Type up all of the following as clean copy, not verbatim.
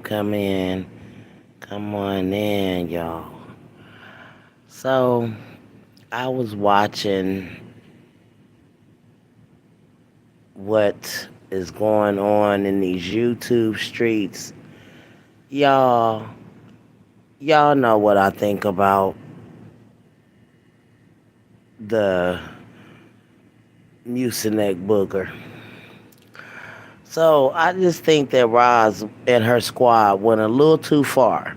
Come in. Come on in, y'all. So, I was watching what is going on in these YouTube streets. Y'all, y'all know what I think about the Mucinex Booger. So, I just think that Roz and her squad went a little too far.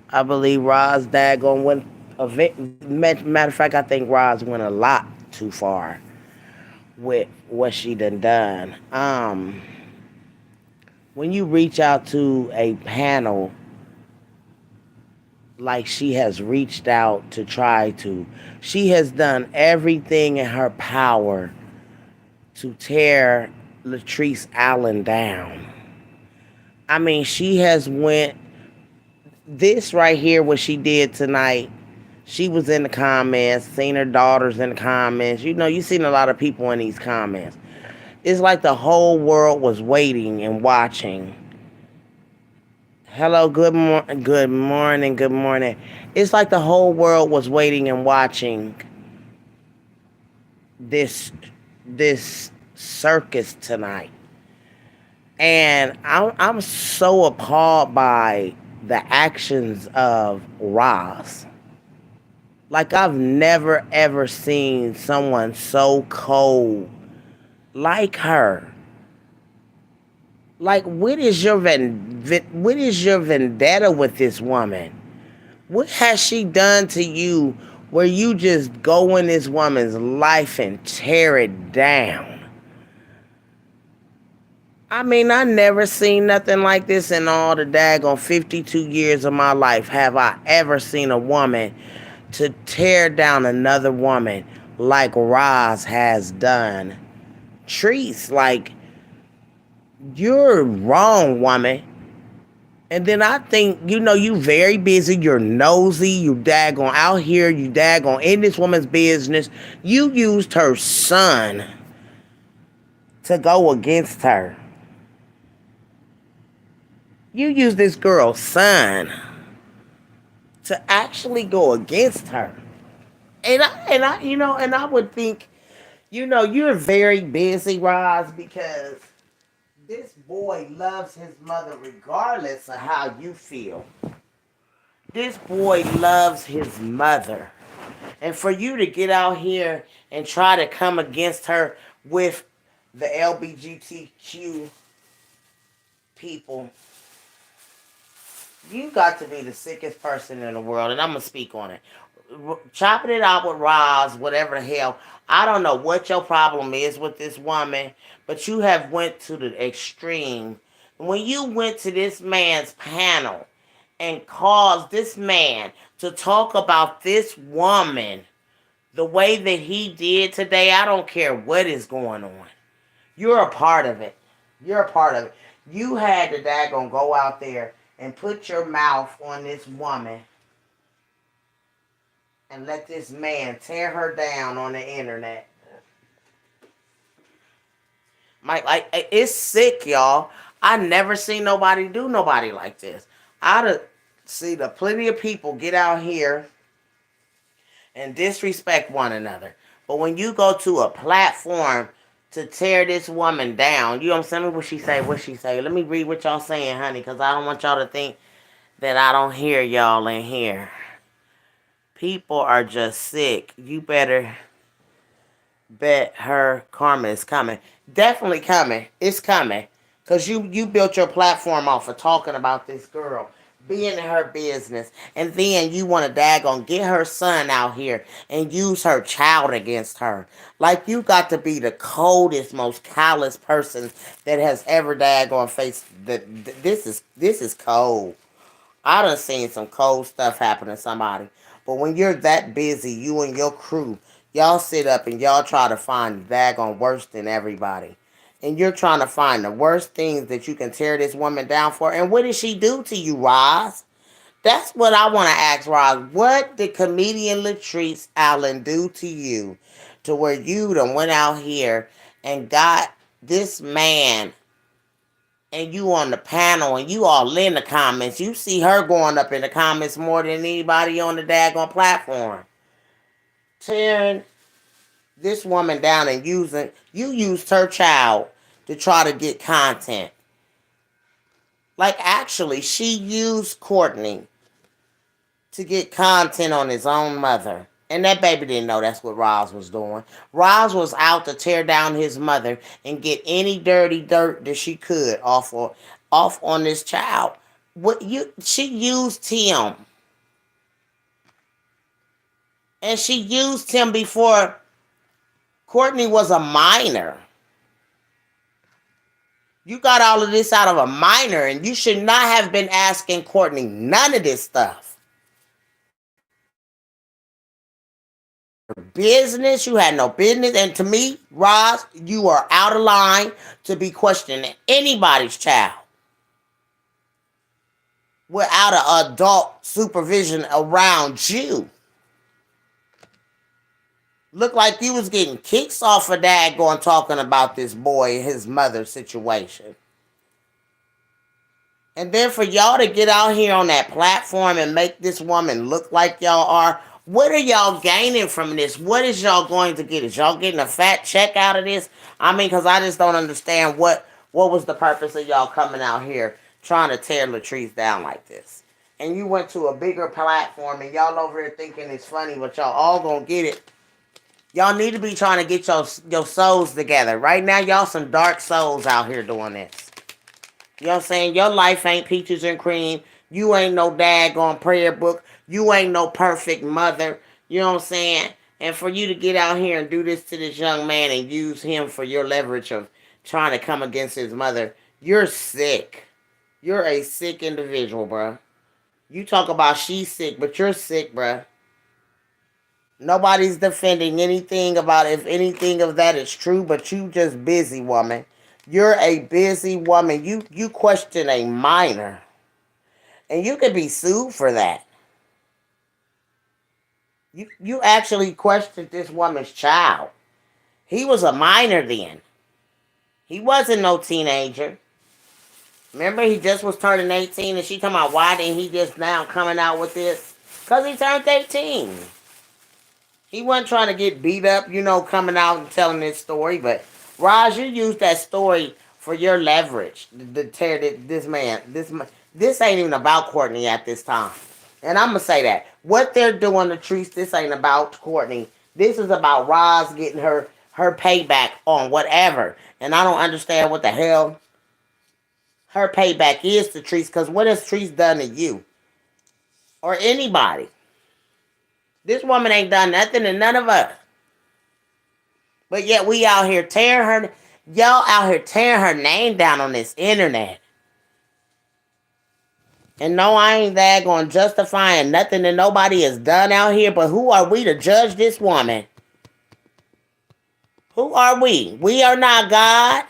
I believe Roz daggone went matter of fact, I think Roz went a lot too far with what she done. When you reach out to a panel like she has reached out to try to, she has done everything in her power to tear Latrice Allen down. I mean, she has went this right here, what she did tonight. She was in the comments, seen her daughters in the comments. You know, you seen a lot of people in these comments. It's like the whole world was waiting and watching. Hello, good morning, good morning. It's like the whole world was waiting and watching this this circus tonight. And I'm so appalled by the actions of Roz. Like I've never ever seen someone so cold like her. Like what is your vendetta with this woman? What has she done to you where you just go in this woman's life and tear it down? I mean, I never seen nothing like this in all the daggone 52 years of my life. Have I ever seen a woman to tear down another woman like Roz has done? Trees, like, you're wrong, woman. And then I think, you know, you very busy, you're nosy, you daggone out here, you daggone in this woman's business. You used her son to go against her. You used this girl's son to actually go against her. And I would think, you know, you're very busy, Roz, because this boy loves his mother regardless of how you feel. This boy loves his mother. And for you to get out here and try to come against her with the LBGTQ people, you got to be the sickest person in the world. And I'm going to speak on it. Chopping it out with Roz, whatever the hell. I don't know what your problem is with this woman, but you have went to the extreme. When you went to this man's panel and caused this man to talk about this woman the way that he did today, I don't care what is going on. You're a part of it. You're a part of it. You had to daggone go out there and put your mouth on this woman and let this man tear her down on the internet. Like it's sick, y'all. I never seen nobody do nobody like this. I'd see the plenty of people get out here and disrespect one another. But when you go to a platform to tear this woman down, you know what I'm saying? What she say? What she say? Let me read what y'all saying, honey, because I don't want y'all to think that I don't hear y'all in here. People are just sick. You better bet her karma is coming. Definitely coming. It's coming. Because you built your platform off of talking about this girl, being in her business, and then you want to daggone get her son out here and use her child against her. Like you got to be the coldest, most callous person that has ever daggone faced. This is cold. I done seen some cold stuff happen to somebody. But when you're that busy, you and your crew, y'all sit up and y'all try to find daggone worse than everybody. And you're trying to find the worst things that you can tear this woman down for. And what did she do to you, Roz? That's what I want to ask Roz. What did comedian Latrice Allen do to you to where you done went out here and got this man and you on the panel and you all in the comments. You see her going up in the comments more than anybody on the daggone platform. Tearing this woman down and you used her child to try to get content. Like, actually, she used Courtney to get content on his own mother. And that baby didn't know that's what Roz was doing. Roz was out to tear down his mother and get any dirty dirt that she could off on this child. She used him. And she used him before Courtney was a minor. You got all of this out of a minor, and you should not have been asking Courtney none of this stuff. Business, you had no business. And to me, Roz, you are out of line to be questioning anybody's child without an adult supervision around you. Look like you was getting kicks off of dad going talking about this boy and his mother situation. And then for y'all to get out here on that platform and make this woman look like y'all are, what are y'all gaining from this? What is y'all going to get? Is y'all getting a fat check out of this? I mean, because I just don't understand what was the purpose of y'all coming out here trying to tear Latrice down like this. And you went to a bigger platform and y'all over here thinking it's funny, but y'all all gonna get it. Y'all need to be trying to get your souls together. Right now, y'all some dark souls out here doing this. You know what I'm saying? Your life ain't peaches and cream. You ain't no daggone prayer book. You ain't no perfect mother. You know what I'm saying? And for you to get out here and do this to this young man and use him for your leverage of trying to come against his mother, you're sick. You're a sick individual, bruh. You talk about she's sick, but you're sick, bruh. Nobody's defending anything about if anything of that is true, but you just busy, woman. You're a busy woman. You question a minor. And you could be sued for that. You actually questioned this woman's child. He was a minor then. He wasn't no teenager. Remember, he just was turning 18 and she talking about why didn't he just now coming out with this? Because he turned 18. He wasn't trying to get beat up, coming out and telling this story. But, Raj, you used that story for your leverage to tear this man. This ain't even about Courtney at this time. And I'm going to say that. What they're doing to Latrice, this ain't about Courtney. This is about Roz getting her payback on whatever. And I don't understand what the hell her payback is to Latrice. Because what has Latrice done to you? Or anybody? This woman ain't done nothing to none of us. But yet we out here tearing her... Y'all out here tearing her name down on this internet. And no, I ain't that going justifying nothing that nobody has done out here. But who are we to judge this woman? Who are we? We are not God.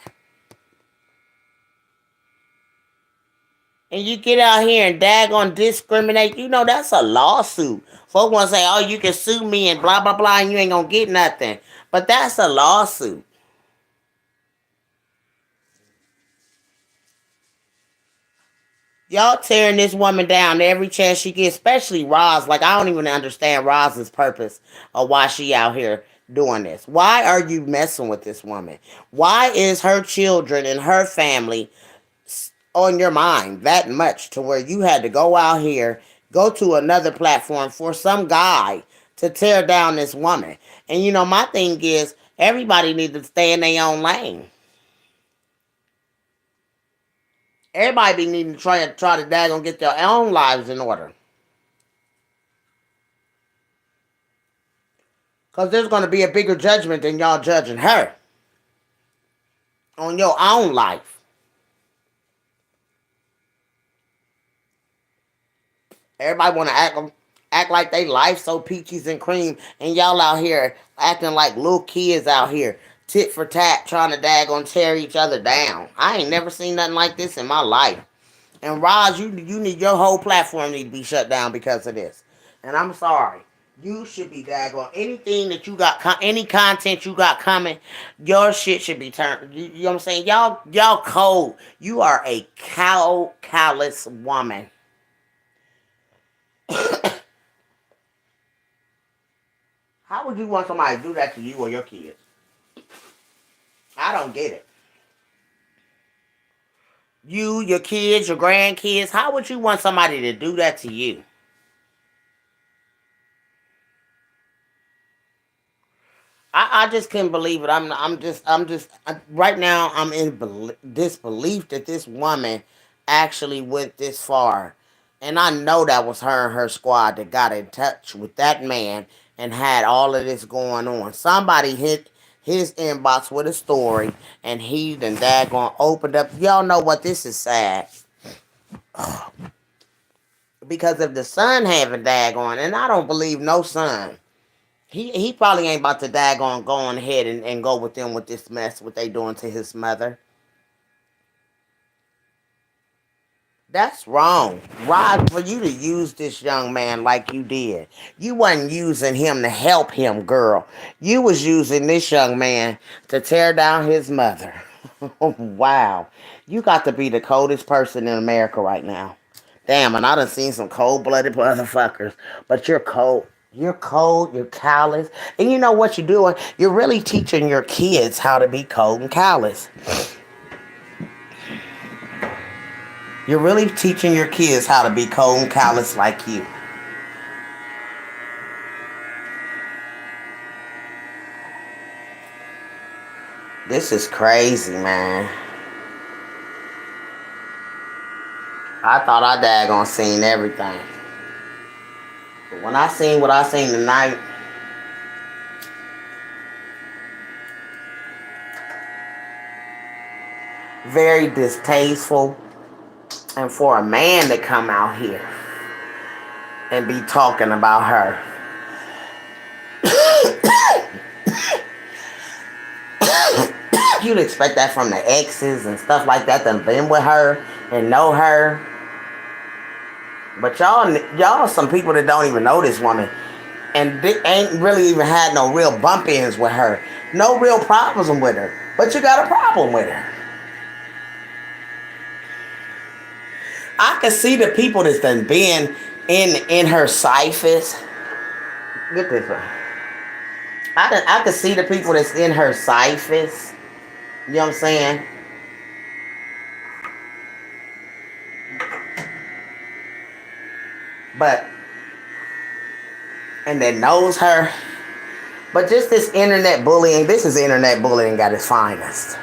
And you get out here and daggone discriminate. That's a lawsuit. Folks want to say, oh, you can sue me and blah, blah, blah, and you ain't going to get nothing. But that's a lawsuit. Y'all tearing this woman down every chance she gets, especially Roz. Like, I don't even understand Roz's purpose of why she out here doing this. Why are you messing with this woman? Why is her children and her family on your mind that much to where you had to go out here, go to another platform for some guy to tear down this woman? And my thing is, everybody needs to stay in their own lane. Everybody be needing to try to daggone get their own lives in order. Because there's going to be a bigger judgment than y'all judging her on your own life. Everybody want to act like they life so peaches and cream, and y'all out here acting like little kids out here, tit for tat, trying to daggone tear each other down. I ain't never seen nothing like this in my life. And Roz, you need your whole platform need to be shut down because of this. And I'm sorry. You should be daggone anything that you got, any content you got coming. Your shit should be turned. You know what I'm saying? Y'all cold. You are a callous woman. How would you want somebody to do that to you or your kids? I don't get it. You, your kids, your grandkids. How would you want somebody to do that to you? I just couldn't believe it. Right now. I'm in disbelief that this woman actually went this far, and I know that was her and her squad that got in touch with that man and had all of this going on. Somebody hit his inbox with a story, and he then daggone opened up. Y'all know what, this is sad because if the son having daggone, and I don't believe no son. He probably ain't about to daggone go on ahead and go with them with this mess, what they doing to his mother. That's wrong. Rod, for you to use this young man like you did. You wasn't using him to help him, girl. You was using this young man to tear down his mother. Wow. You got to be the coldest person in America right now. Damn, and I done seen some cold-blooded motherfuckers. But you're cold. You're cold, you're callous. And you know what you're doing? You're really teaching your kids how to be cold and callous. You're really teaching your kids how to be cold and callous like you. This is crazy, man. I thought I daggone seen everything. But when I seen what I seen tonight, very distasteful. And for a man to come out here and be talking about her. You'd expect that from the exes and stuff like that that been with her and know her. But y'all some people that don't even know this woman and they ain't really even had no real bump-ins with her. No real problems with her. But you got a problem with her. I can see the people that's done been in her cyphers. Get this one. I can see the people that's in her cyphers. You know what I'm saying? But, and that knows her. But just this internet bullying, this is internet bullying at its finest.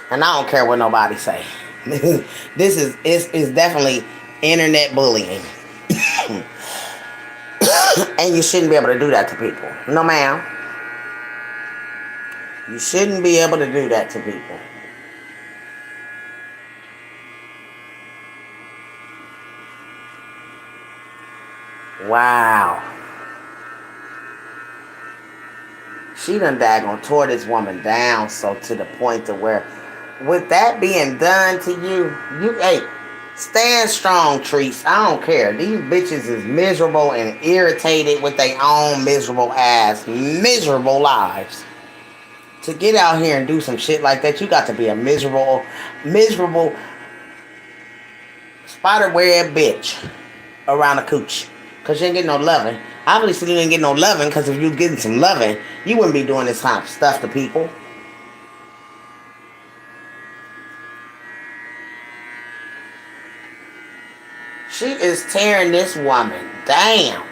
And I don't care what nobody say. This is definitely internet bullying. And you shouldn't be able to do that to people. No, ma'am. You shouldn't be able to do that to people. Wow. She done daggone tore this woman down so to the point to where, with that being done to you, hey, stand strong, Treese. I don't care. These bitches is miserable and irritated with their own miserable ass, miserable lives. To get out here and do some shit like that, you got to be a miserable spider wearing bitch around the cooch. Because you ain't getting no loving. Obviously, you ain't getting no loving because if you getting some loving, you wouldn't be doing this type of stuff to people. She is tearing this woman down.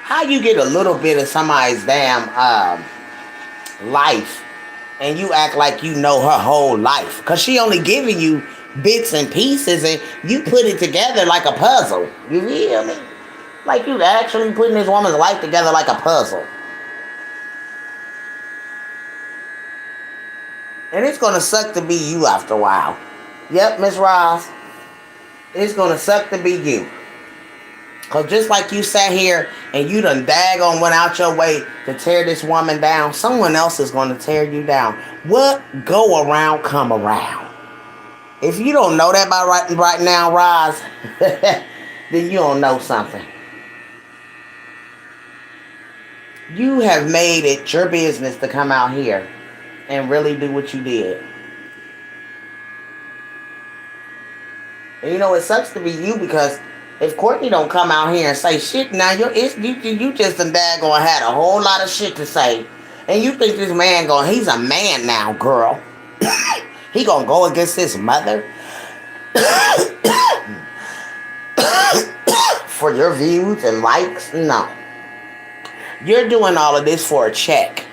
How you get a little bit of somebody's damn life and you act like you know her whole life? Because she only giving you bits and pieces and you put it together like a puzzle. You feel me? Like you actually putting this woman's life together like a puzzle. And it's going to suck to be you after a while. Yep, Miss Ross. It's going to suck to be you. Because just like you sat here and you done daggone went out your way to tear this woman down, someone else is going to tear you down. What go around, come around. If you don't know that by right now, Roz, then you don't know something. You have made it your business to come out here and really do what you did. And you know, it sucks to be you because if Courtney don't come out here and say shit, now you just a daggone had a whole lot of shit to say. And you think this man he's a man now, girl. He gonna go against his mother for your views and likes? No. You're doing all of this for a check.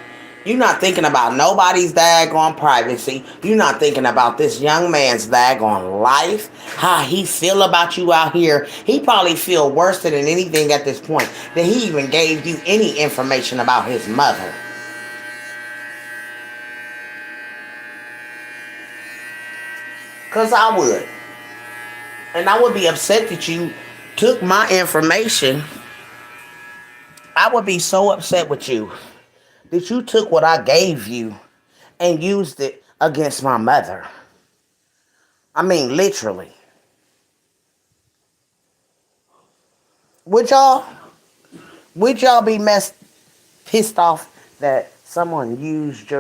You're not thinking about nobody's daggone privacy. You're not thinking about this young man's daggone life. How he feel about you out here. He probably feel worse than anything at this point. That he even gave you any information about his mother. Because I would. And I would be upset that you took my information. I would be so upset with you that you took what I gave you and used it against my mother. I mean, literally. Would y'all be pissed off that someone used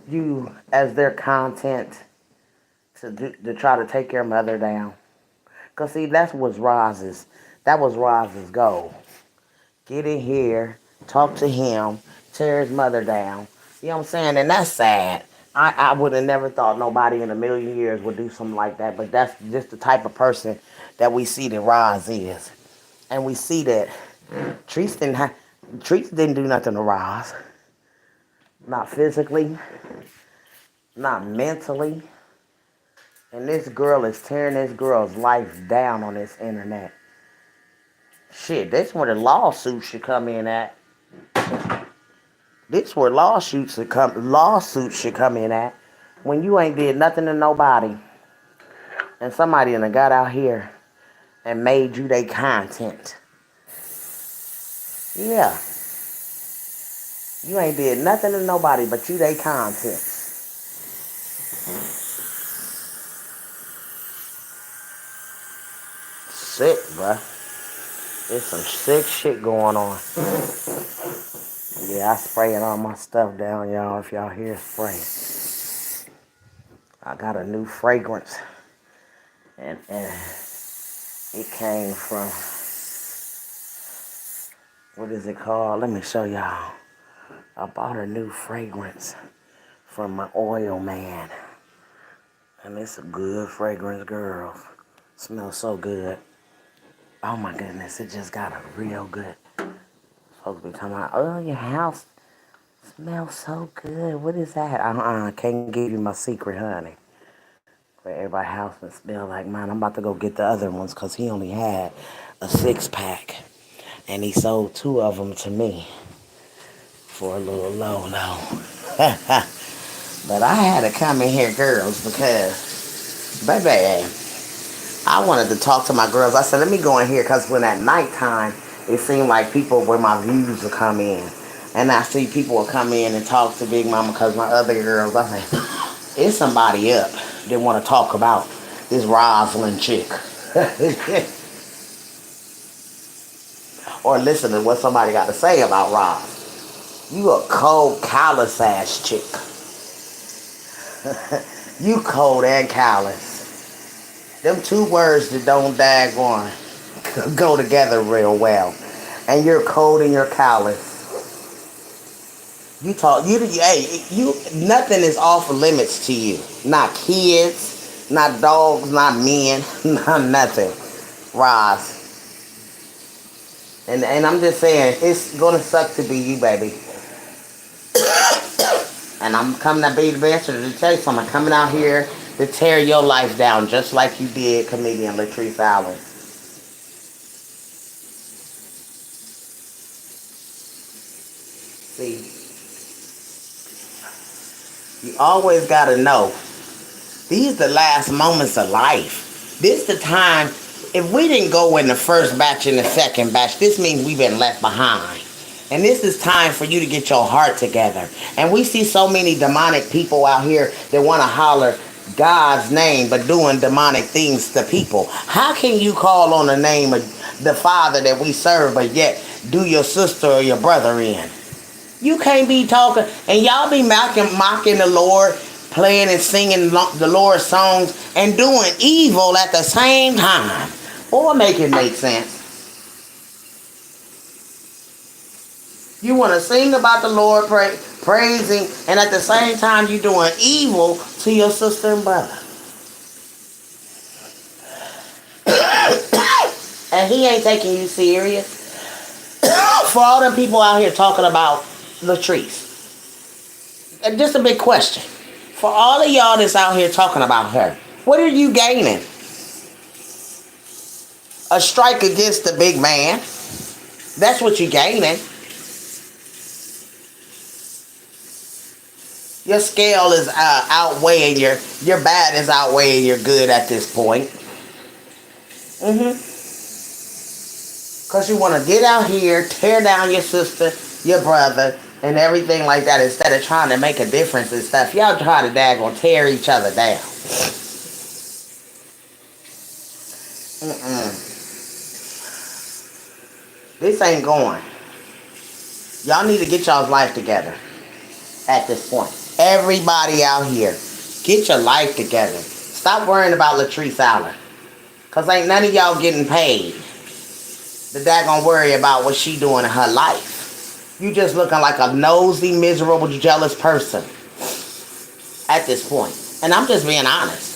you as their content to try to take your mother down? Cause see, that was Roz's goal. Get in here, talk to him, tear his mother down. You know what I'm saying? And that's sad. I would have never thought nobody in a million years would do something like that. But that's just the type of person that we see that Roz is. And we see that Treese didn't do nothing to Roz. Not physically, not mentally. And this girl is tearing this girl's life down on this internet. Shit, that's where the lawsuits should come in at. This where lawsuits should come in at. When you ain't did nothing to nobody. And somebody done got out here and made you their content. Yeah. You ain't did nothing to nobody but you their content. Sick, bruh. There's some sick shit going on. Yeah, I spraying all my stuff down, y'all, if y'all hear spray. I got a new fragrance. And it came from, what is it called? Let me show y'all. I bought a new fragrance from my oil man. And it's a good fragrance, girl. Smells so good. Oh my goodness, it just got a real good. Folks be talking about, oh, your house smells so good. What is that? I can't give you my secret, honey. But everybody's house will smell like mine. I'm about to go get the other ones because he only had a 6-pack. And he sold 2 of them to me for a little low. But I had to come in here, girls, because, baby, I wanted to talk to my girls. I said, let me go in here because when at nighttime, it seemed like people where my views would come in. And I see people will come in and talk to Big Mama because my other girls, I say, it's somebody up that want to talk about this Rosalind chick. Or listen to what somebody got to say about Roz. You a cold, callous ass chick. You cold and callous. Them 2 words that don't daggone go together real well. And you're cold and you're callous. Nothing is off limits to you. Not kids, not dogs, not men, not nothing. Roz. And I'm just saying, it's gonna suck to be you, baby. And I'm coming to be the best to tell you something. I'm coming out here to tear your life down, just like you did, comedian Latrice Allen. See, you always gotta know, these the last moments of life. This the time, if we didn't go in the first batch and the second batch, this means we've been left behind. And this is time for you to get your heart together. And we see so many demonic people out here that want to holler, God's name but doing demonic things to people. How can you call on the name of the Father that we serve but yet do your sister or your brother in? You can't be talking and y'all be mocking the Lord, playing and singing the Lord's songs and doing evil at the same time. Or make it make sense. You want to sing about the Lord, praising, and at the same time you doing evil to your sister and brother. And he ain't taking you serious. For all them people out here talking about Latrice. And just a big question. For all of y'all that's out here talking about her, what are you gaining? A strike against the big man. That's what you're gaining. Your scale is outweighing your bad is outweighing your good at this point. Because you want to get out here, tear down your sister, your brother, and everything like that instead of trying to make a difference and stuff. Y'all try to daggone tear each other down. This ain't going. Y'all need to get y'all's life together at this point. Everybody out here, get your life together. Stop worrying about Latrice Allen. Because ain't none of y'all getting paid. The daggone worry about what she doing in her life. You just looking like a nosy, miserable, jealous person at this point. And I'm just being honest.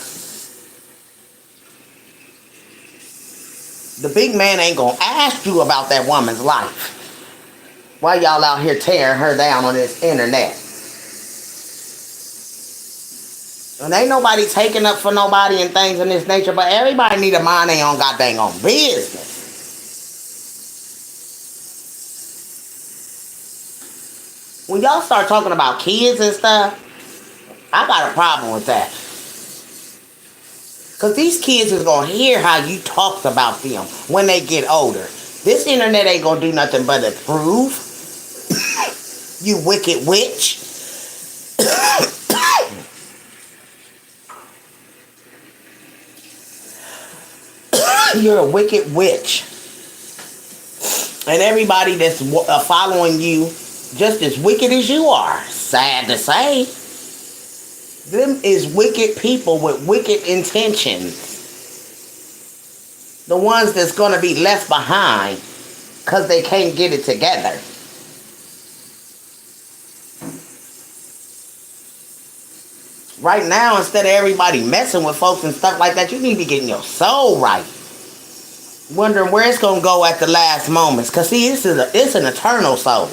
The big man ain't gonna ask you about that woman's life. Why y'all out here tearing her down on this internet? And ain't nobody taking up for nobody and things of this nature, but everybody need to mind their own goddamn own business. When y'all start talking about kids and stuff, I got a problem with that. Because these kids is going to hear how you talked about them when they get older. This internet ain't going to do nothing but approve. You wicked witch. You're a wicked witch. And everybody that's following you just as wicked as you are. Sad to say. Them is wicked people with wicked intentions. The ones that's going to be left behind because they can't get it together. Right now, instead of everybody messing with folks and stuff like that, you need to be getting your soul right. Wondering where it's going to go at the last moments. Because see, it's an eternal soul.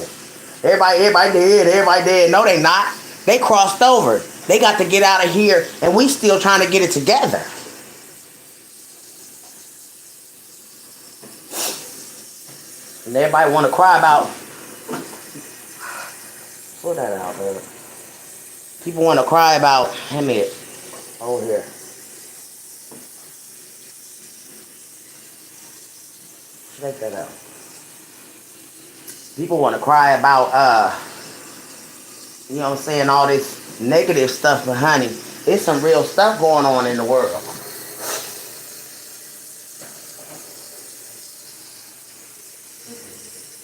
Everybody dead. No, they not. They crossed over. They got to get out of here, and we still trying to get it together. And everybody want to cry about... Pull that out, baby. People want to cry about... Let me... Over here. Take that out. People want to cry about, you know what I'm saying, all this negative stuff, but honey, there's some real stuff going on in the world.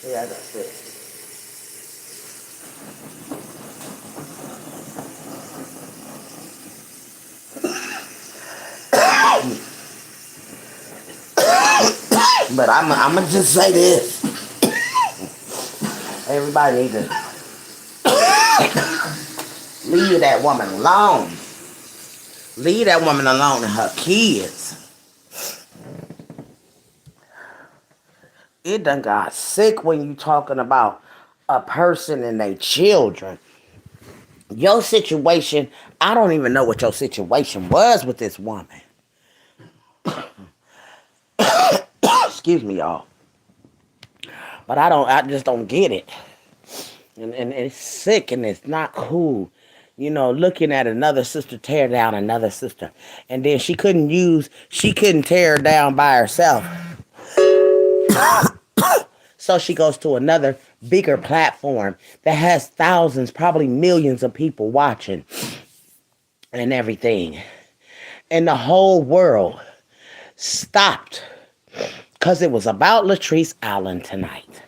Yeah, that's it. But I'm going to just say this. Everybody needs to leave that woman alone. Leave that woman alone and her kids. It done got sick when you talking about a person and their children. Your situation, I don't even know what your situation was with this woman. Excuse me, y'all. But I just don't get it. And it's sick and it's not cool. You know, looking at another sister tear down another sister. And then she couldn't tear her down by herself. So she goes to another bigger platform that has thousands, probably millions of people watching and everything. and the whole world stopped because it was about Latrice Allen tonight.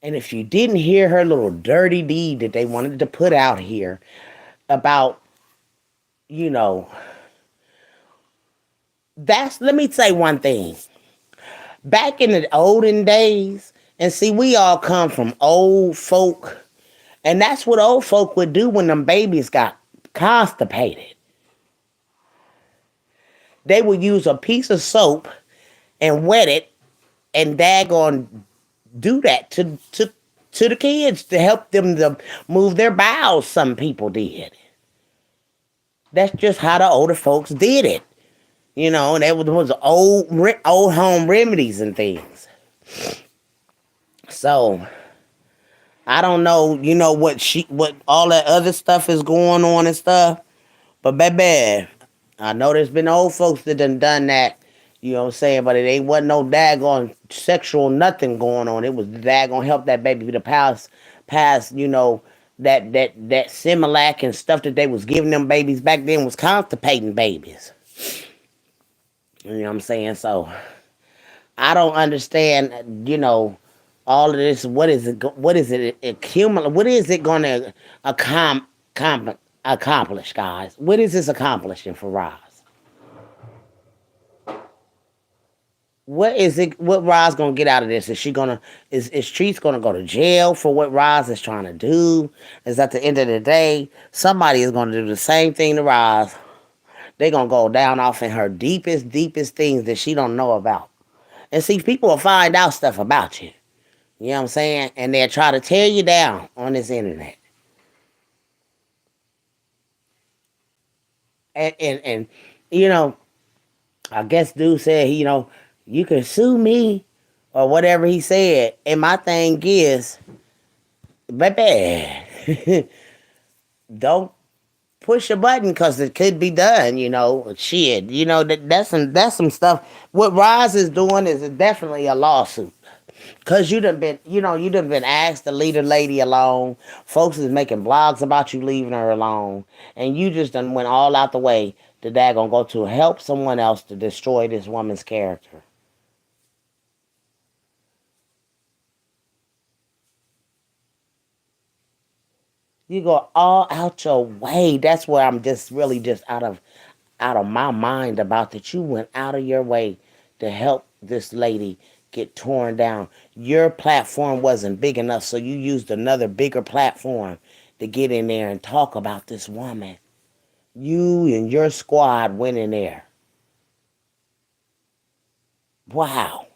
And if you didn't hear her little dirty deed that they wanted to put out here about, you know, let me say one thing. Back in the olden days, and see, we all come from old folk, and that's what old folk would do when them babies got constipated. They would use a piece of soap and wet it and daggone do that to the kids to help them to move their bowels. Some people did. That's just how the older folks did it. You know, and that was old home remedies and things. So I don't know, what all that other stuff is going on and stuff. But baby, I know there's been old folks that done that. You know what I'm saying? But it ain't wasn't no daggone sexual nothing going on. It was daggone help that baby to pass, that Similac and stuff that they was giving them babies back then was constipating babies. You know what I'm saying? So I don't understand, all of this. What is it? What is it? Accumulate. What is it going to accomplish, guys? What is this accomplishing for Roz? What is it? What Roz gonna get out of this? Is Treese gonna go to jail for what Roz is trying to do? Is at the end of the day, somebody is gonna do the same thing to Roz. They gonna go down off in her deepest things that she don't know about. And see, people will find out stuff about you. You know what I'm saying? And they'll try to tear you down on this internet. And I guess dude said, you can sue me or whatever he said. And my thing is, baby, don't push a button because it could be done, shit. That's some stuff. What Roz is doing is definitely a lawsuit. Cause you done been asked to leave a lady alone. Folks is making blogs about you leaving her alone. And you just done went all out the way to daggone go to help someone else to destroy this woman's character. You go all out your way. That's where I'm just really just out of my mind about that. You went out of your way to help this lady get torn down. Your platform wasn't big enough, so you used another bigger platform to get in there and talk about this woman. You and your squad went in there. Wow.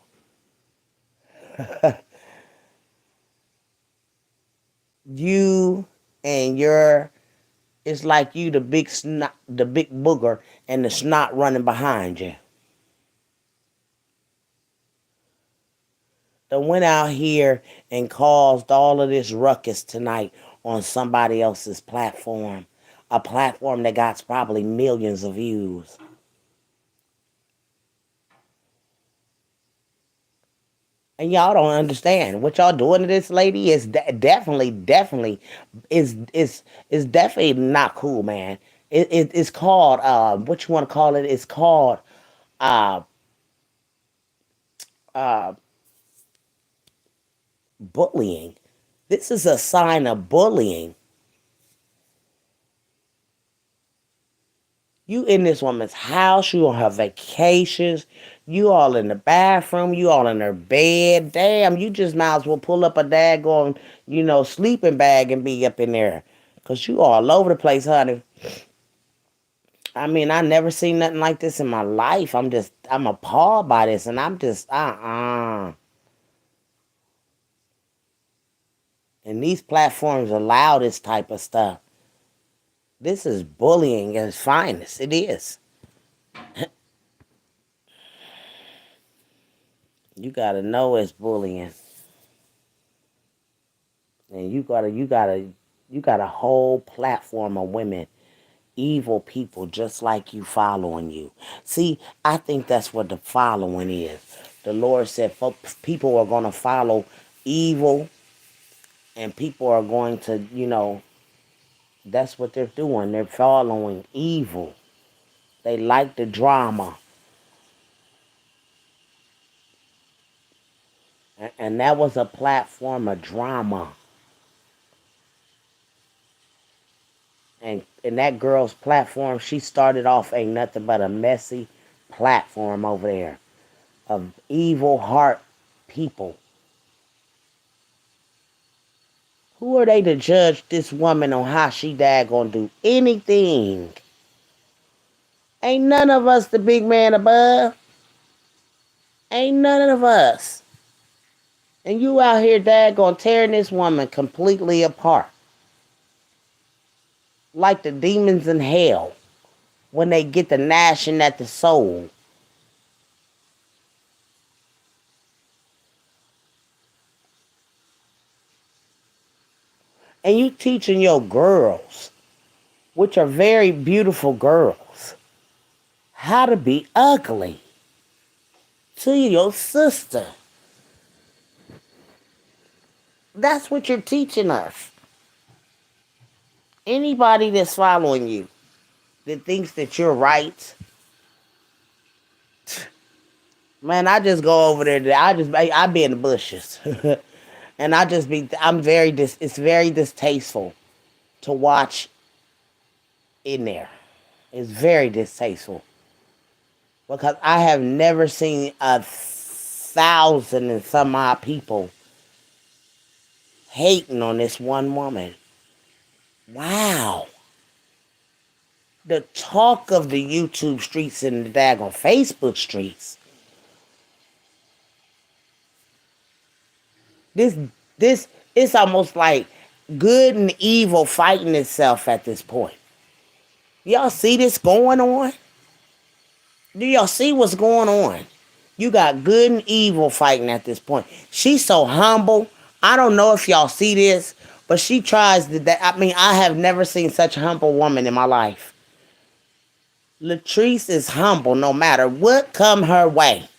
You and it's like you the big snot, the big booger, and the snot running behind you. That went out here and caused all of this ruckus tonight on somebody else's platform. A platform that got probably millions of views. And y'all don't understand what y'all doing to this lady is definitely is definitely not cool, man. It's called what you want to call it? It's called uh uh bullying. This is a sign of bullying. You in this woman's house, you on her vacations, you all in the bathroom, you all in her bed. Damn, you just might as well pull up a daggone, sleeping bag and be up in there. Cause you all over the place, honey. I mean, I never seen nothing like this in my life. I'm appalled by this, and I'm just, And these platforms allow this type of stuff. This is bullying at its finest. It is. You gotta know it's bullying. And you got a whole platform of women, evil people just like you following you. See, I think that's what the following is. The Lord said people are going to follow evil, and people are going to, that's what they're doing. They're following evil. They like the drama. And that was a platform of drama. And that girl's platform, she started off ain't nothing but a messy platform over there of evil heart people. Who are they to judge this woman on how she daggone do anything? Ain't none of us the big man above. Ain't none of us. And you out here daggone tearing this woman completely apart. Like the demons in hell when they get the gnashing at the soul. And you teaching your girls, which are very beautiful girls, how to be ugly to your sister. That's what you're teaching us. Anybody that's following you that thinks that you're right, man, I just go over there. I be in the bushes. And it's very distasteful to watch in there. It's very distasteful. Because I have never seen 1,000 and some odd people hating on this one woman. Wow. The talk of the YouTube streets and the daggone Facebook streets. This it's almost like good and evil fighting itself at this point. Y'all see this going on? Do y'all see what's going on? You got good and evil fighting at this point. She's so humble. I don't know if y'all see this, but she tries to. I have never seen such a humble woman in my life. Latrice is humble no matter what come her way.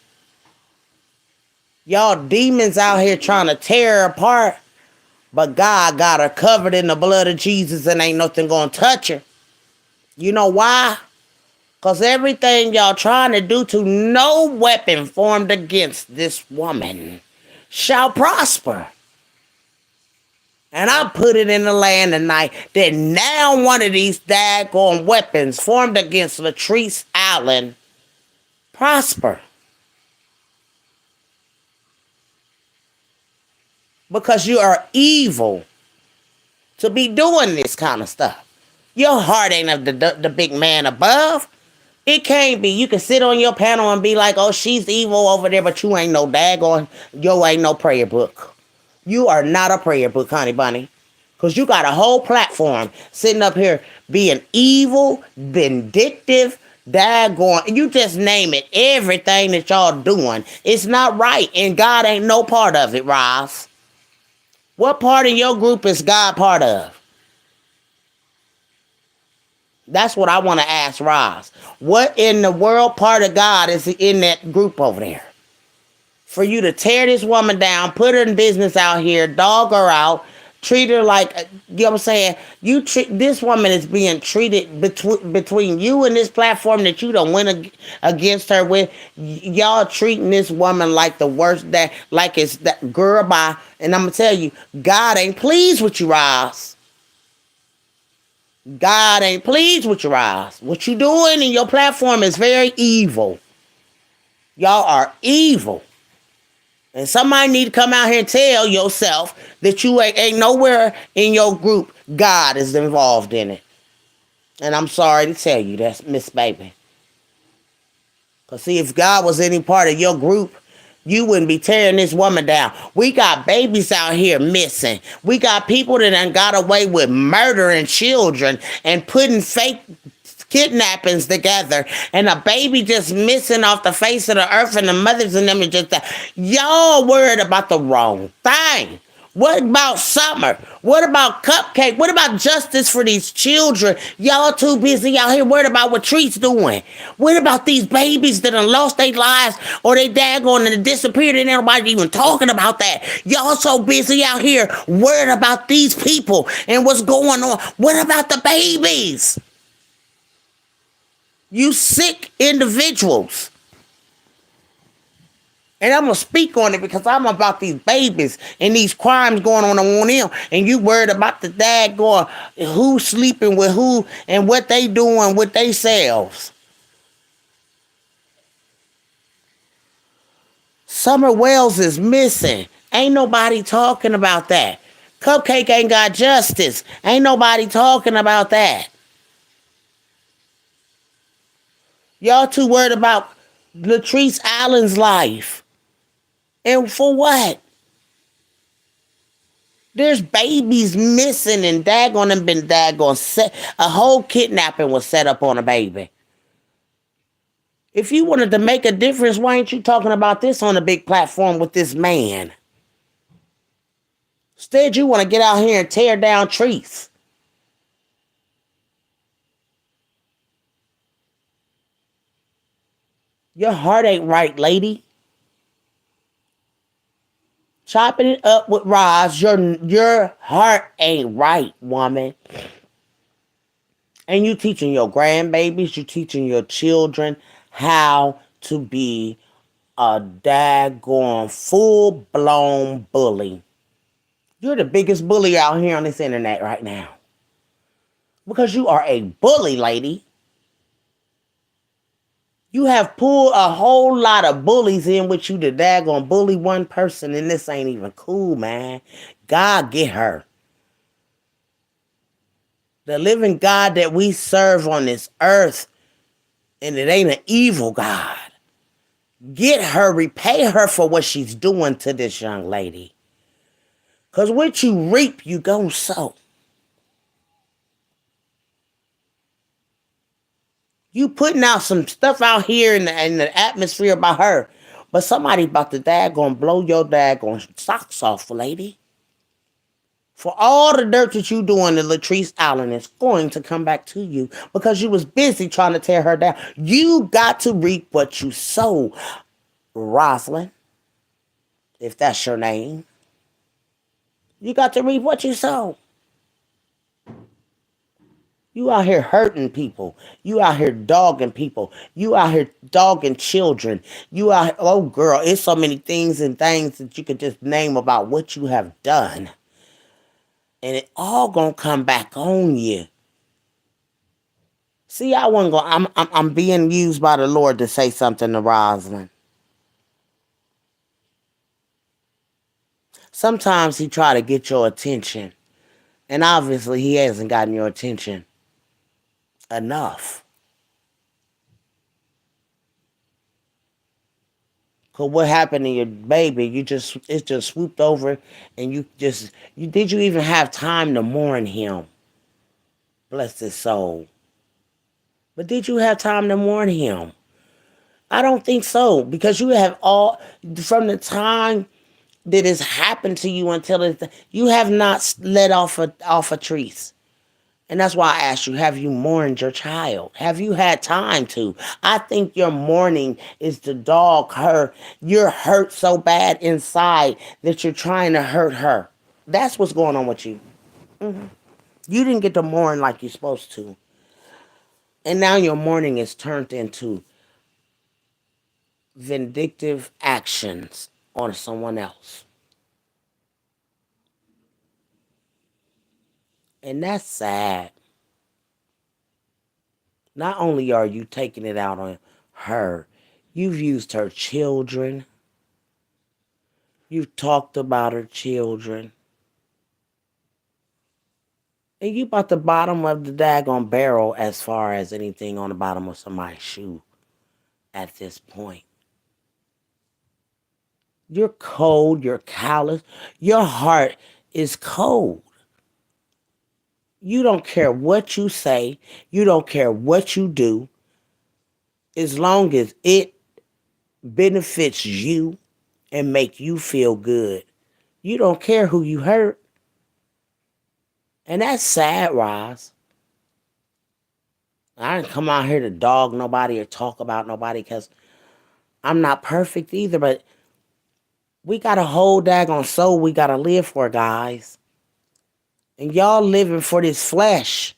Y'all demons out here trying to tear her apart, but God got her covered in the blood of Jesus and ain't nothing gonna touch her. You know why? Because everything y'all trying to do to no weapon formed against this woman shall prosper. And I put it in the land tonight that now one of these daggone weapons formed against Latrice Allen prosper. Because you are evil to be doing this kind of stuff. Your heart ain't of the big man above. It can't be. You can sit on your panel and be like, oh, she's evil over there, but you ain't no daggone, you ain't no prayer book. You are not a prayer book, honey bunny. Because you got a whole platform sitting up here being evil, vindictive, daggone. You just name it. Everything that y'all doing. It's not right. And God ain't no part of it, Roz. What part of your group is God part of? That's what I want to ask Roz. What in the world part of God is in that group over there? For you to tear this woman down, put her in business out here, dog her out, treat her like, you know what I'm saying? This woman is being treated between you and this platform that you don't win against her with. Y'all treating this woman like the worst, like it's that girl by, and I'm going to tell you, God ain't pleased with you, Roz. God ain't pleased with your eyes. What you doing in your platform is very evil. Y'all are evil. And somebody need to come out here and tell yourself that you ain't nowhere in your group God is involved in it. And I'm sorry to tell you that's Miss Baby. Because see, if God was any part of your group, you wouldn't be tearing this woman down. We got babies out here missing. We got people that done got away with murdering children and putting fake kidnappings together. And a baby just missing off the face of the earth and the mothers and them are just y'all worried about the wrong thing. What about Summer? What about Cupcake? What about justice for these children? Y'all too busy out here worried about what Treat's doing. What about these babies that done lost their lives or they daggone and disappeared and nobody even talking about that? Y'all so busy out here worried about these people and what's going on. What about the babies? You sick individuals. And I'm going to speak on it because I'm about these babies and these crimes going on them. And you worried about the dad going, who sleeping with who and what they doing with themselves. Summer Wells is missing. Ain't nobody talking about that. Cupcake ain't got justice. Ain't nobody talking about that. Y'all too worried about Latrice Allen's life. And for what? There's babies missing and daggone and been daggone set. A whole kidnapping was set up on a baby. If you wanted to make a difference, why ain't you talking about this on a big platform with this man? Instead, you want to get out here and tear down trees. Your heart ain't right, lady. Chopping it up with Roz, your heart ain't right, woman. And you teaching your grandbabies, you teaching your children how to be a daggone full-blown bully. You're the biggest bully out here on this internet right now. Because you are a bully, lady. You have pulled a whole lot of bullies in with you to daggone bully one person, and this ain't even cool, man. God get her. The living God that we serve on this earth, and it ain't an evil God. Get her, repay her for what she's doing to this young lady. Because what you reap, you gon' sow. You putting out some stuff out here in the atmosphere about her, but somebody about to daggone blow your daggone socks off, lady. For all the dirt that you doing to Latrice Allen is going to come back to you because you was busy trying to tear her down. You got to reap what you sow, Rosalind, if that's your name. You got to reap what you sow. You out here hurting people. You out here dogging people. You out here dogging children. You out, oh girl, it's so many things that you could just name about what you have done. And it all gonna come back on you. See, I wasn't going. I'm being used by the Lord to say something to Rosalind. Sometimes he try to get your attention, and obviously he hasn't gotten your attention enough. Cause what happened to your baby? It just swooped over, and you did you even have time to mourn him? Bless his soul. But did you have time to mourn him? I don't think so, because you have all from the time that has happened to you until you have not let off a trees. And that's why I asked you, have you mourned your child? Have you had time to? I think your mourning is to dog her. You're hurt so bad inside that you're trying to hurt her. That's what's going on with you. Mm-hmm. You didn't get to mourn like you're supposed to. And now your mourning is turned into vindictive actions on someone else. And that's sad. Not only are you taking it out on her, you've used her children. You've talked about her children. And you about the bottom of the daggone barrel as far as anything on the bottom of somebody's shoe at this point. You're cold, you're callous, your heart is cold. You don't care what you say, you don't care what you do, as long as it benefits you and make you feel good. You don't care who you hurt. And that's sad, Roz. I didn't come out here to dog nobody or talk about nobody because I'm not perfect either, but we got a whole daggone soul we got to live for, guys. And y'all living for this flesh.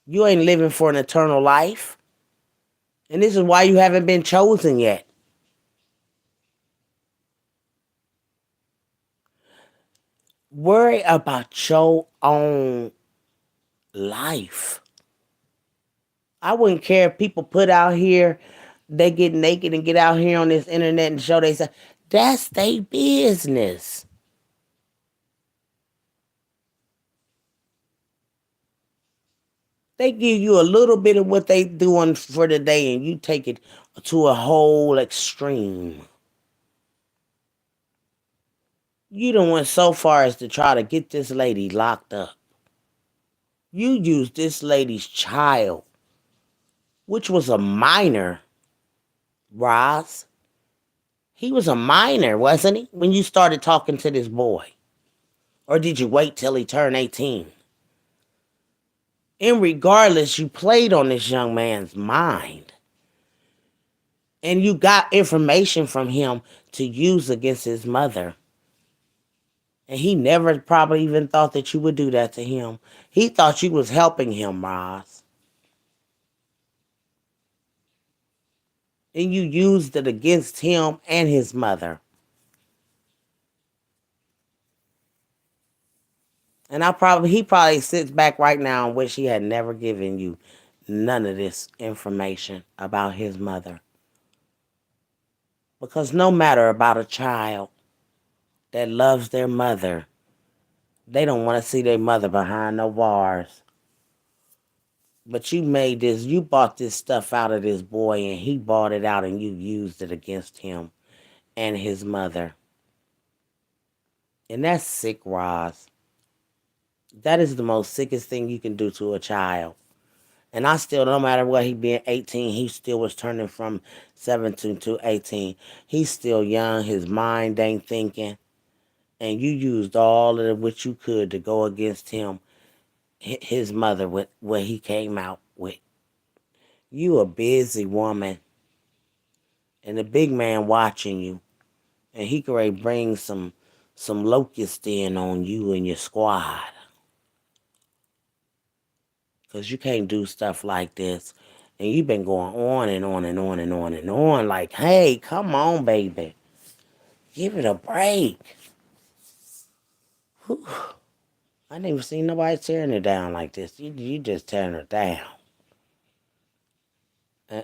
You ain't living for an eternal life. And this is why you haven't been chosen yet. Worry about your own life. I wouldn't care if people put out here, they get naked and get out here on this internet and show they say that's their business. They give you a little bit of what they doing for the day and you take it to a whole extreme. You done went so far as to try to get this lady locked up. You used this lady's child, which was a minor, Roz. He was a minor, wasn't he, when you started talking to this boy? Or did you wait till he turned 18? And regardless, you played on this young man's mind. And you got information from him to use against his mother. And he never probably even thought that you would do that to him. He thought you was helping him, Roz. And you used it against him and his mother. And he probably sits back right now and wish he had never given you none of this information about his mother. Because no matter about a child that loves their mother, they don't want to see their mother behind no bars. But you bought this stuff out of this boy and he bought it out and you used it against him and his mother. And that's sick, Roz. That is the most sickest thing you can do to a child. And I still, no matter what, he being 18, he still was turning from 17 to 18. He's still young. His mind ain't thinking. And you used all of what you could to go against him, his mother, with what he came out with. You a busy woman. And the big man watching you. And he could already bring some locusts in on you and your squad. Because you can't do stuff like this. And you've been going on and on and on and on and on. Like, hey, come on, baby. Give it a break. Whew. I never seen nobody tearing her down like this. You just tearing her down.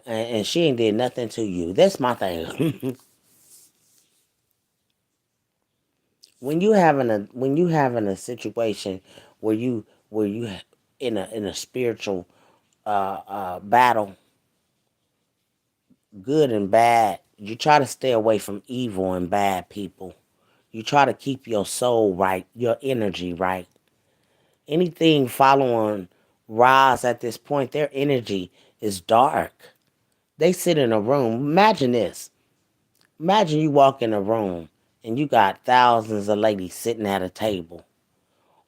And she ain't did nothing to you. That's my thing. When you having a situation where you in a spiritual battle, good and bad, you try to stay away from evil and bad people. You try to keep your soul right, your energy right. Anything following Roz at this point, their energy is dark. They sit in a room. Imagine this. Imagine you walk in a room and you got thousands of ladies sitting at a table.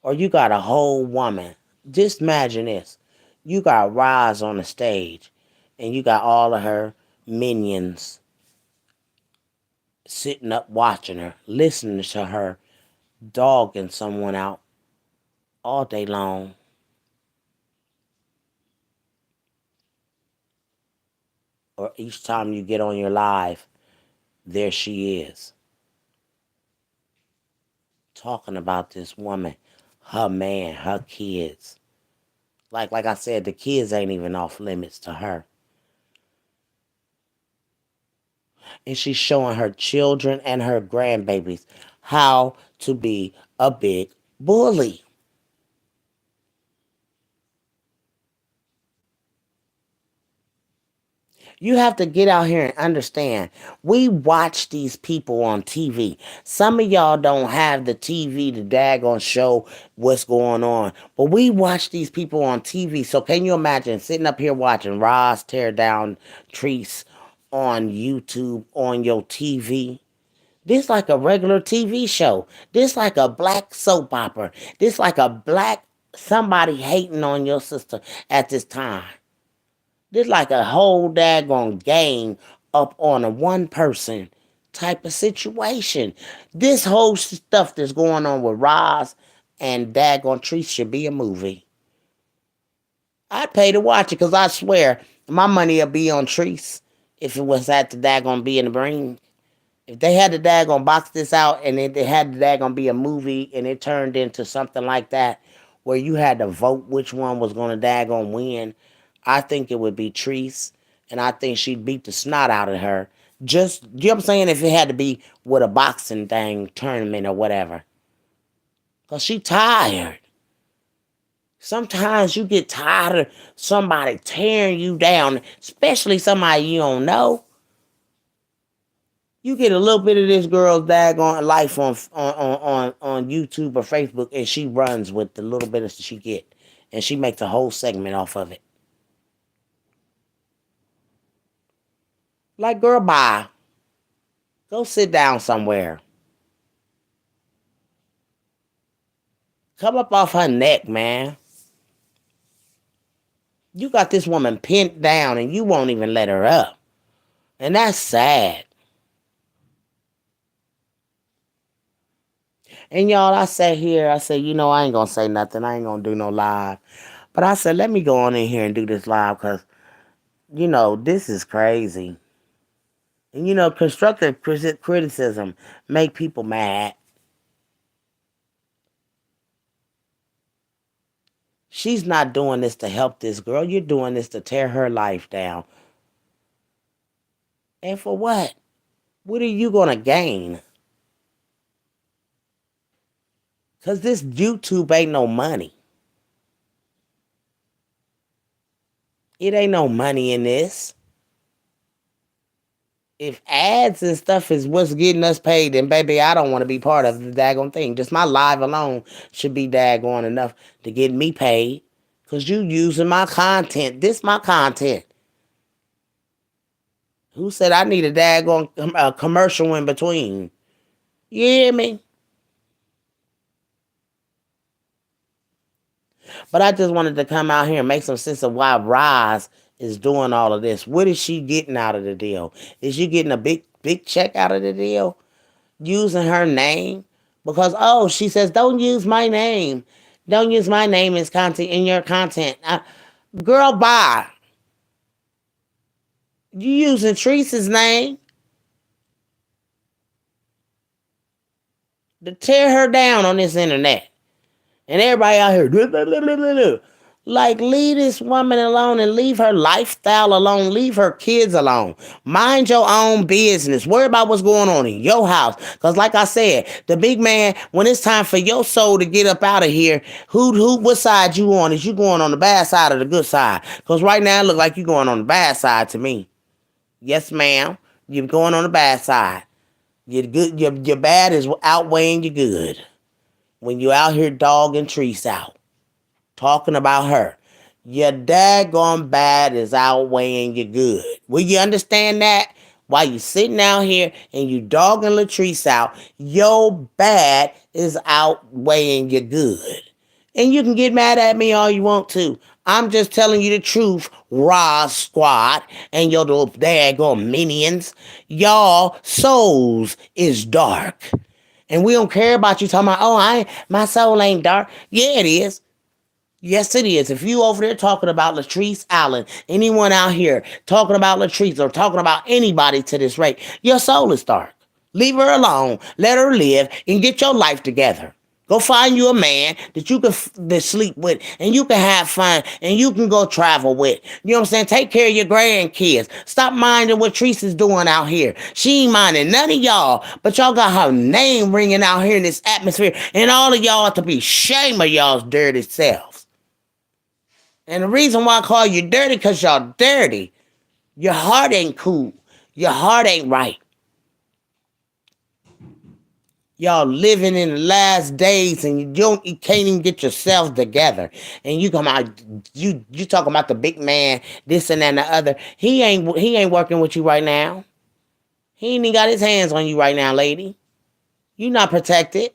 Or you got a whole woman. Just imagine this. You got Roz on the stage and you got all of her minions sitting up watching her, listening to her, dogging someone out all day long. Or each time you get on your live, there she is. Talking about this woman, her man, her kids. Like I said, the kids ain't even off limits to her. And she's showing her children and her grandbabies how to be a big bully. You have to get out here and understand. We watch these people on TV. Some of y'all don't have the TV to daggone show what's going on. But we watch these people on TV. So can you imagine sitting up here watching Roz tear down trees on YouTube on your TV? This like a regular TV show. This like a black soap opera. This like a black somebody hating on your sister at this time. This like a whole daggone game up on a one person type of situation. This whole stuff that's going on with Roz and daggone Trees should be a movie. I'd pay to watch it because I swear My money will be on Treese if it was at the daggone be in the brain. If they had the daggone box this out and it had the daggone be a movie and it turned into something like that where you had to vote which one was going to daggone win, I think it would be Treese. And I think she'd beat the snot out of her. Just, you know what I'm saying? If it had to be with a boxing thing, tournament or whatever. Because she tired. Sometimes you get tired of somebody tearing you down, especially somebody you don't know. You get a little bit of this girl's daggone life on YouTube or Facebook, and she runs with the little bit of she get, and she makes a whole segment off of it. Like, girl, bye. Go sit down somewhere. Come up off her neck, man. You got this woman pinned down, and you won't even let her up, and that's sad. And y'all, I sat here, I said, I ain't gonna say nothing. I ain't gonna do no live. But I said, let me go on in here and do this live because, this is crazy. And, constructive criticism make people mad. She's not doing this to help this girl. You're doing this to tear her life down. And for what? What are you gonna gain? Because this YouTube ain't no money. It ain't no money in this. If ads and stuff is what's getting us paid, then baby, I don't want to be part of the daggone thing. Just my live alone should be daggone enough to get me paid. Because you using my content. This my content. Who said I need a daggone commercial in between? You hear me? But I just wanted to come out here and make some sense of why Roz is doing all of this. What is she getting out of the deal? Is she getting a big check out of the deal? Using her name? Because, she says, don't use my name. Don't use my name as content in your content. Girl, bye. You using Teresa's name to tear her down on this internet. And everybody out here, like, leave this woman alone and leave her lifestyle alone. Leave her kids alone. Mind your own business. Worry about what's going on in your house. Because like I said, the big man, when it's time for your soul to get up out of here, what side you on? Is you going on the bad side or the good side? Because right now it look like you going on the bad side to me. Yes, ma'am. You're going on the bad side. Your good, your bad is outweighing your good. When you out here dogging Treese out, talking about her, your daggone bad is outweighing your good. Will you understand that? While you sitting out here and you dogging Latrice out, your bad is outweighing your good. And you can get mad at me all you want to. I'm just telling you the truth, Roz Squad and your little daggone minions. Y'all souls is dark. And we don't care about you talking about, my soul ain't dark. Yeah, it is. Yes, it is. If you over there talking about Latrice Allen, anyone out here talking about Latrice or talking about anybody to this rate, your soul is dark. Leave her alone. Let her live and get your life together. Go find you a man that you can sleep with and you can have fun and you can go travel with. You know what I'm saying? Take care of your grandkids. Stop minding what Teresa's doing out here. She ain't minding none of y'all, but y'all got her name ringing out here in this atmosphere, and all of y'all ought to be ashamed of y'all's dirty selves. And the reason why I call you dirty, because y'all dirty. Your heart ain't cool. Your heart ain't right. Y'all living in the last days and you can't even get yourselves together. And you come out, you talking about the big man, this and that and the other. He ain't working with you right now. He ain't even got his hands on you right now, lady. You not protected.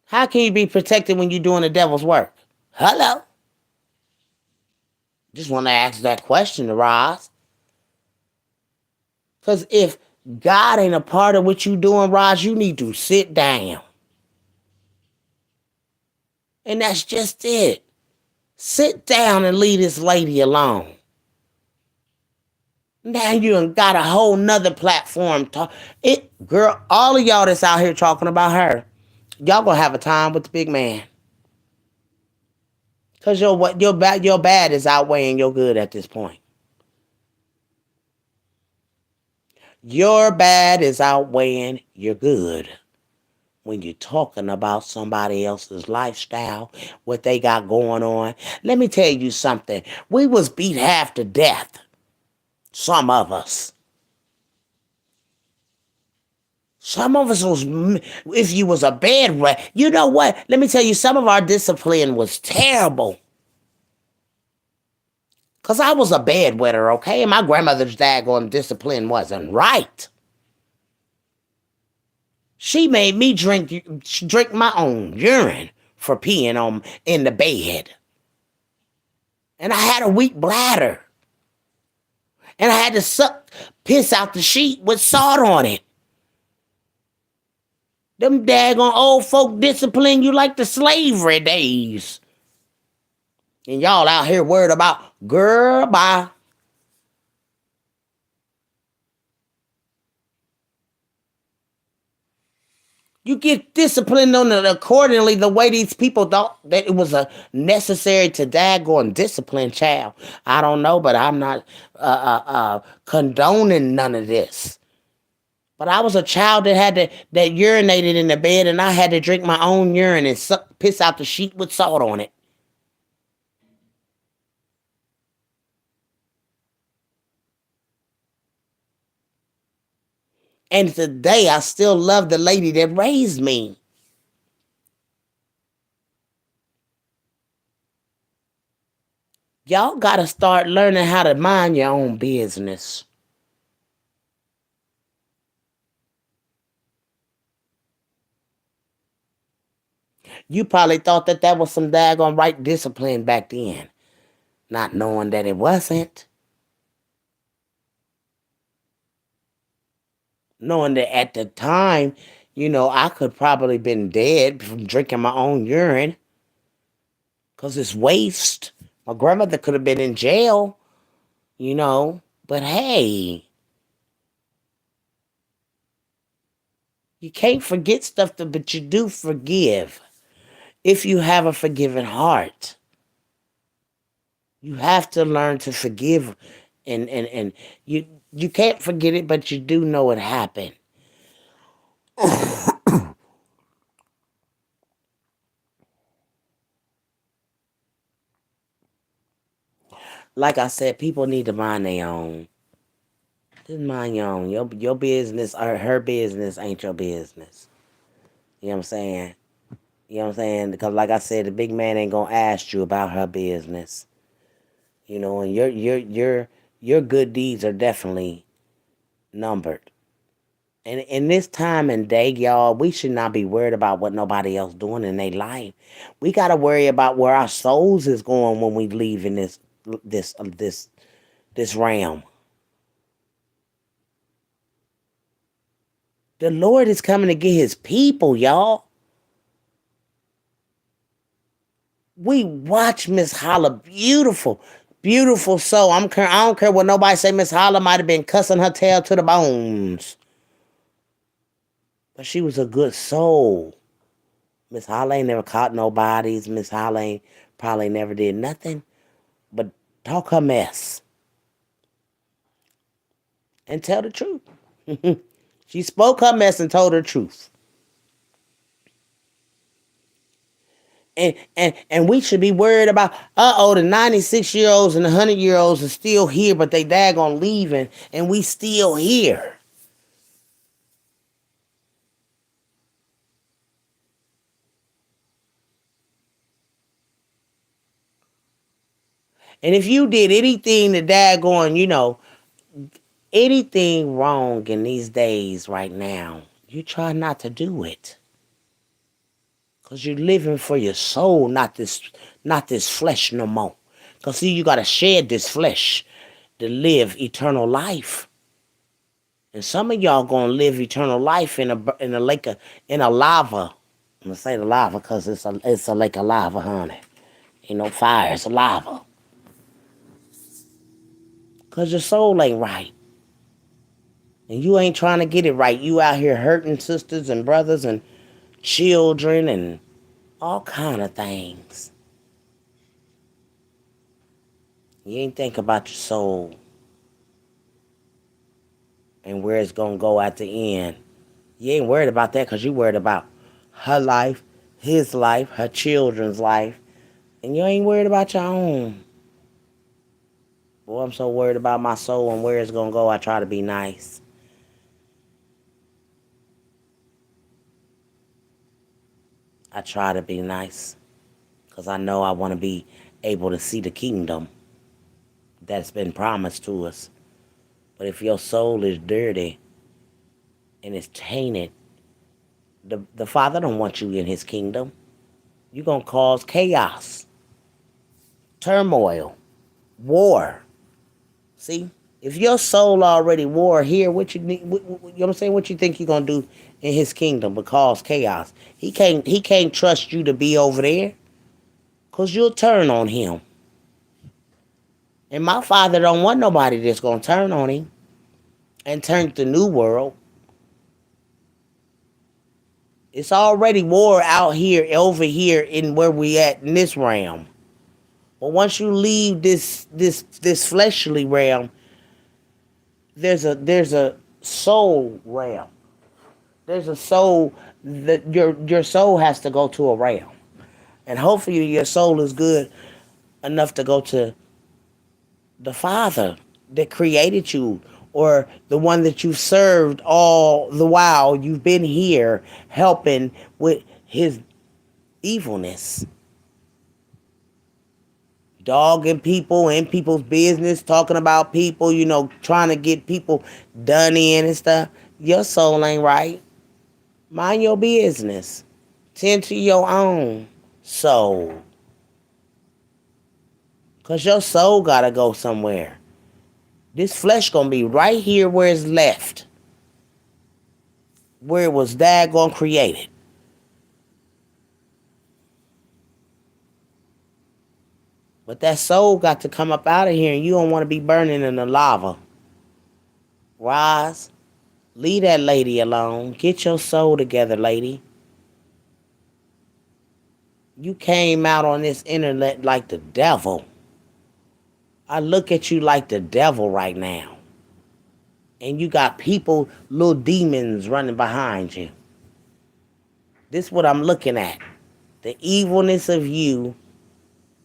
How can you be protected when you doing the devil's work? Hello? Just want to ask that question to Roz. Because if God ain't a part of what you doing, Roz, you need to sit down. And that's just it. Sit down and leave this lady alone. Now you done got a whole nother platform. Girl, all of y'all that's out here talking about her, y'all gonna have a time with the big man. Cause your bad is outweighing your good at this point. Your bad is outweighing your good when you're talking about somebody else's lifestyle, what they got going on. Let me tell you something. We was beat half to death. Some of us. Some of us was, if you was a bad way, you know what? Let me tell you, some of our discipline was terrible. Because I was a bedwetter, okay? And my grandmother's daggone discipline wasn't right. She made me drink my own urine for peeing on in the bed. And I had a weak bladder. And I had to suck piss out the sheet with salt on it. Them daggone old folk discipline you like the slavery days. And y'all out here worried about, girl, bye. You get disciplined on it accordingly the way these people thought that it was a necessary to daggone discipline, child. I don't know, but I'm not condoning none of this. But I was a child that urinated in the bed, and I had to drink my own urine and piss out the sheet with salt on it. And today, I still love the lady that raised me. Y'all got to start learning how to mind your own business. You probably thought that was some daggone right discipline back then, not knowing that it wasn't. Knowing that at the time, I could probably been dead from drinking my own urine because it's waste. My grandmother could have been in jail, but hey, you can't forget stuff, but you do forgive if you have a forgiving heart. You have to learn to forgive, and you can't forget it, but you do know it happened. Like I said, people need to mind their own. Just mind your own. Your business or her business ain't your business. You know what I'm saying? You know what I'm saying? Because like I said, the big man ain't gonna ask you about her business. And your good deeds are definitely numbered. And in this time and day, y'all, we should not be worried about what nobody else doing in their life. We gotta worry about where our souls is going when we leave in this realm. The Lord is coming to get his people, y'all. We watch Miss Holla, beautiful, beautiful soul. I don't care what nobody say. Miss Holla might have been cussing her tail to the bones, but she was a good soul. Miss Holla ain't never caught no bodies. Miss Holla ain't probably never did nothing but talk her mess and tell the truth. She spoke her mess and told her truth. And we should be worried about, the 96-year-olds and the 100-year-olds are still here, but they daggone leaving, and we still here. And if you did anything to daggone, anything wrong in these days right now, you try not to do it. Because you're living for your soul, not this flesh no more. Because see, you got to shed this flesh to live eternal life. And some of y'all going to live eternal life in a lake in a lava. I'm going to say the lava because it's a lake of lava, honey. Ain't no fire, it's lava. Because your soul ain't right. And you ain't trying to get it right. You out here hurting sisters and brothers and children and all kind of things. You ain't think about your soul and where it's going to go at the end. You ain't worried about that because you worried about her life, his life, her children's life. And you ain't worried about your own. Boy, I'm so worried about my soul and where it's going to go. I try to be nice. I try to be nice because I know I want to be able to see the kingdom that's been promised to us. But if your soul is dirty and it's tainted, the Father don't want you in his kingdom. You're going to cause chaos, turmoil, war. See? If your soul already war here, what you need, you know what I'm saying? What you think you're going to do in his kingdom but cause chaos? He can't trust you to be over there because you'll turn on him. And my Father don't want nobody that's going to turn on him and turn to the new world. It's already war out here, over here in where we at in this realm. But once you leave this fleshly realm, there's a soul realm. There's a soul that your soul has to go to a realm. And hopefully your soul is good enough to go to the Father that created you, or the one that you served all the while you've been here helping with his evilness. Dogging people in people's business, talking about people, trying to get people done in and stuff. Your soul ain't right. Mind your business. Tend to your own soul. Because your soul got to go somewhere. This flesh going to be right here where it's left. Where it was daggone created. But that soul got to come up out of here, and you don't want to be burning in the lava. Rise. Leave that lady alone. Get your soul together, lady. You came out on this internet like the devil. I look at you like the devil right now. And you got people, little demons running behind you. This is what I'm looking at. The evilness of you,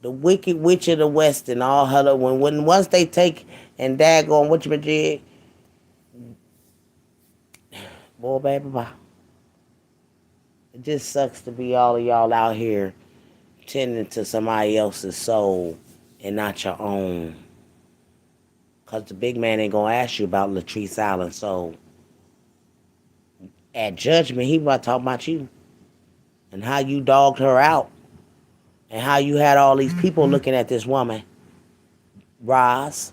the wicked witch of the West and all her. When once they take and daggone what you did, boy, baby, bye. It just sucks to be all of y'all out here tending to somebody else's soul and not your own. Because the big man ain't going to ask you about Latrice Allen's soul. At judgment, he about to talk about you. And how you dogged her out. And how you had all these people looking at this woman. Roz.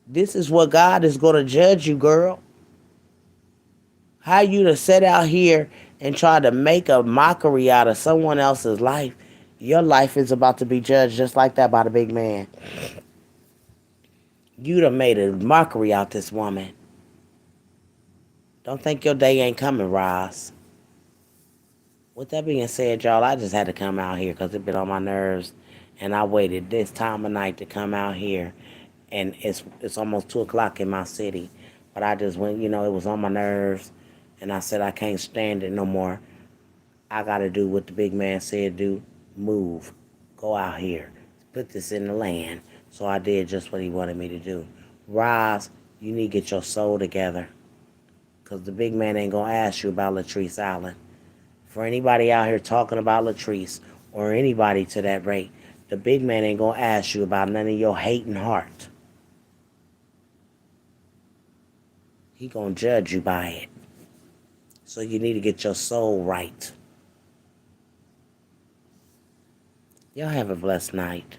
This is what God is going to judge you, girl. How you to sit out here and try to make a mockery out of someone else's life. Your life is about to be judged just like that by the big man. You done made a mockery out this woman. Don't think your day ain't coming, Roz. With that being said, y'all, I just had to come out here because it been on my nerves. And I waited this time of night to come out here. And it's almost 2 o'clock in my city. But I just went, it was on my nerves. And I said, I can't stand it no more. I got to do what the big man said do. Move. Go out here. Put this in the land. So I did just what he wanted me to do. Roz, you need to get your soul together. Because the big man ain't going to ask you about Latrice Allen. For anybody out here talking about Latrice, or anybody to that rate, the big man ain't going to ask you about none of your hating heart. He going to judge you by it. So you need to get your soul right. Y'all have a blessed night.